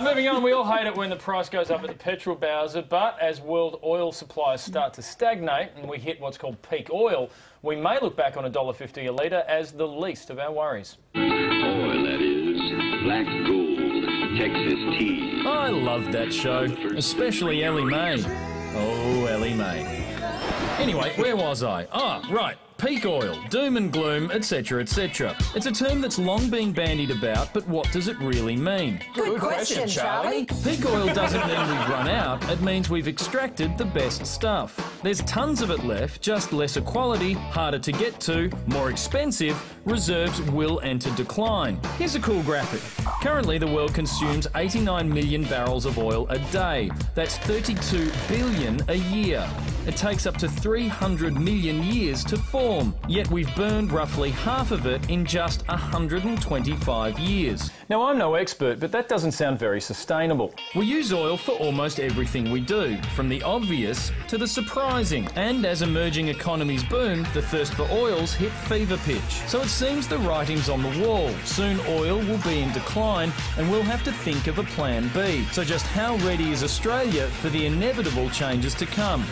Moving on, we all hate it when the price goes up at the petrol bowser, but as world oil supplies start to stagnate and we hit what's called peak oil, we may look back on $1.50 a litre as the least of our worries. Oil, that is. Black gold. Texas tea. I loved that show, especially Ellie Mae. Oh, Ellie Mae. Anyway, where was I? Ah, right. Peak oil, doom and gloom, etc, etc. It's a term that's long been bandied about, but what does it really mean? Good question, Charlie. Peak oil doesn't mean we've run out, it means we've extracted the best stuff. There's tons of it left, just lesser quality, harder to get to, more expensive, reserves will enter decline. Here's a cool graphic. Currently, the world consumes 89 million barrels of oil a day. That's 32 billion a year. It takes up to 300 million years to form, yet we've burned roughly half of it in just 125 years. Now, I'm no expert, but that doesn't sound very sustainable. We use oil for almost everything we do, from the obvious to the surprising. And as emerging economies boom, the thirst for oils hit fever pitch. So it seems the writing's on the wall. Soon oil will be in decline and we'll have to think of a plan B. So just how ready is Australia for the inevitable changes to come?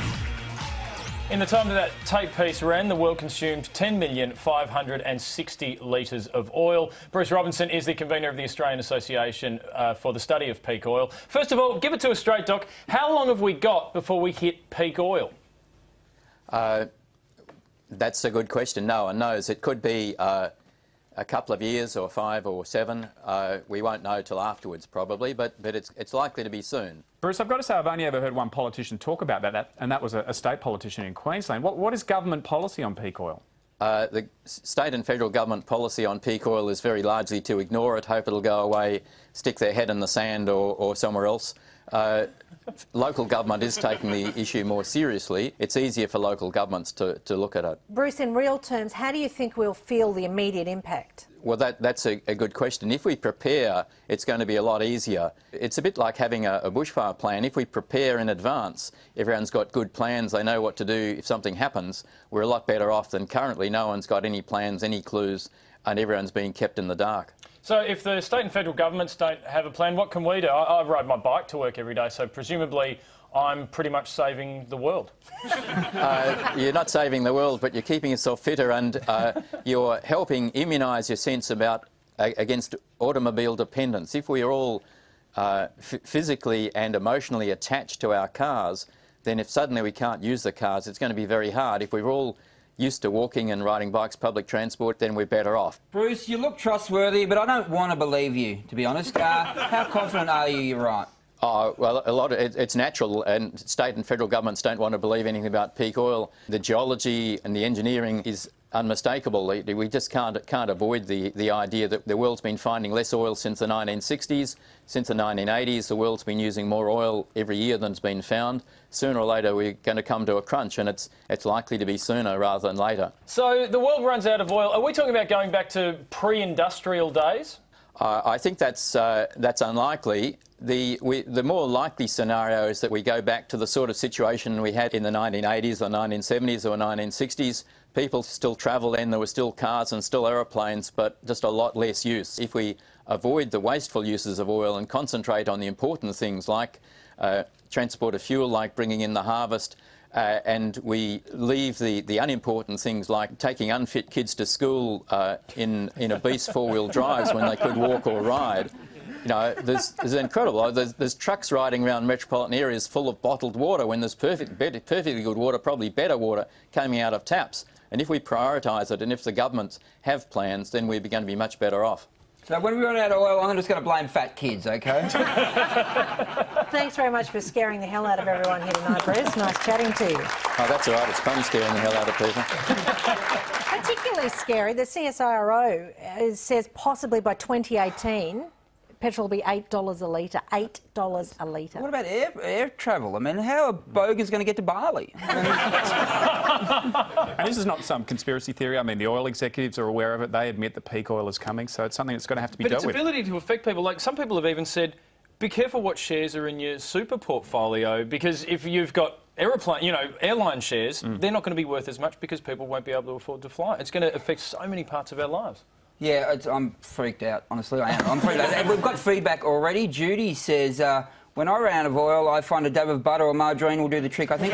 In the time that tape piece ran, the world consumed 10,560 litres of oil. Bruce Robinson is the convener of the Australian Association for the Study of Peak Oil. First of all, give it to us straight, Doc. How long have we got before we hit peak oil? That's a good question. No one knows. It could be a couple of years or 5 or 7. We won't know till afterwards probably, but it's likely to be soon. Bruce, I've got to say I've only ever heard one politician talk about that, and that was a state politician in Queensland. What is government policy on peak oil? The state and federal government policy on peak oil is very largely to ignore it, hope it'll go away, stick their head in the sand or somewhere else. Local government is taking the issue more seriously. It's easier for local governments to look at it. Bruce, in real terms, how do you think we'll feel the immediate impact? Well, that's a good question. If we prepare, it's going to be a lot easier. It's a bit like having a bushfire plan. If we prepare in advance, everyone's got good plans, they know what to do if something happens, we're a lot better off than currently. No one's got any plans, any clues, and everyone's being kept in the dark. So if the state and federal governments don't have a plan, what can we do? I ride my bike to work every day, so presumably I'm pretty much saving the world. You're not saving the world, but you're keeping yourself fitter and you're helping immunise your sense against automobile dependence. If we're all physically and emotionally attached to our cars, then if suddenly we can't use the cars, it's going to be very hard. If we're all used to walking and riding bikes, public transport, then we're better off. Bruce, you look trustworthy, but I don't want to believe you, to be honest. How confident are you you're right? Oh, well, it's natural, and state and federal governments don't want to believe anything about peak oil. The geology and the engineering is unmistakable. We just can't avoid the idea that the world's been finding less oil since the 1960s. Since the 1980s, the world's been using more oil every year than's been found. Sooner or later, we're going to come to a crunch, and it's likely to be sooner rather than later. So the world runs out of oil. Are we talking about going back to pre-industrial days? I think that's unlikely. The more likely scenario is that we go back to the sort of situation we had in the 1980s or 1970s or 1960s. People still travel then, there were still cars and still aeroplanes, but just a lot less use. If we avoid the wasteful uses of oil and concentrate on the important things like transport of fuel, like bringing in the harvest, and we leave the unimportant things like taking unfit kids to school in obese four-wheel drives when they could walk or ride. You know, there's incredible. There's trucks riding around metropolitan areas full of bottled water when there's perfectly good water, probably better water, coming out of taps. And if we prioritise it and if the governments have plans, then we're going to be much better off. So when we run out of oil, I'm just going to blame fat kids, OK? Thanks very much for scaring the hell out of everyone here tonight, Bruce. Nice chatting to you. Oh, that's all right. It's fun scaring the hell out of people. Particularly scary, the CSIRO says possibly by 2018, petrol will be $8 a litre. $8 a litre. What about air travel? I mean, how are bogans going to get to Bali? And this is not some conspiracy theory. I mean, the oil executives are aware of it. They admit that peak oil is coming, so it's something that's going to have to be dealt with. But its ability to affect people, like some people have even said, be careful what shares are in your super portfolio, because if you've got airline shares, they're not going to be worth as much because people won't be able to afford to fly. It's going to affect so many parts of our lives. Yeah, I'm freaked out. Honestly, I am. I'm freaked out. And we've got feedback already. Judy says, when I run out of oil, I find a dab of butter or margarine will do the trick. I think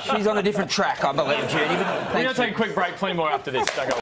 she's on a different track, I believe, Judy. We're going to take a quick break. Plenty more after this. Don't go.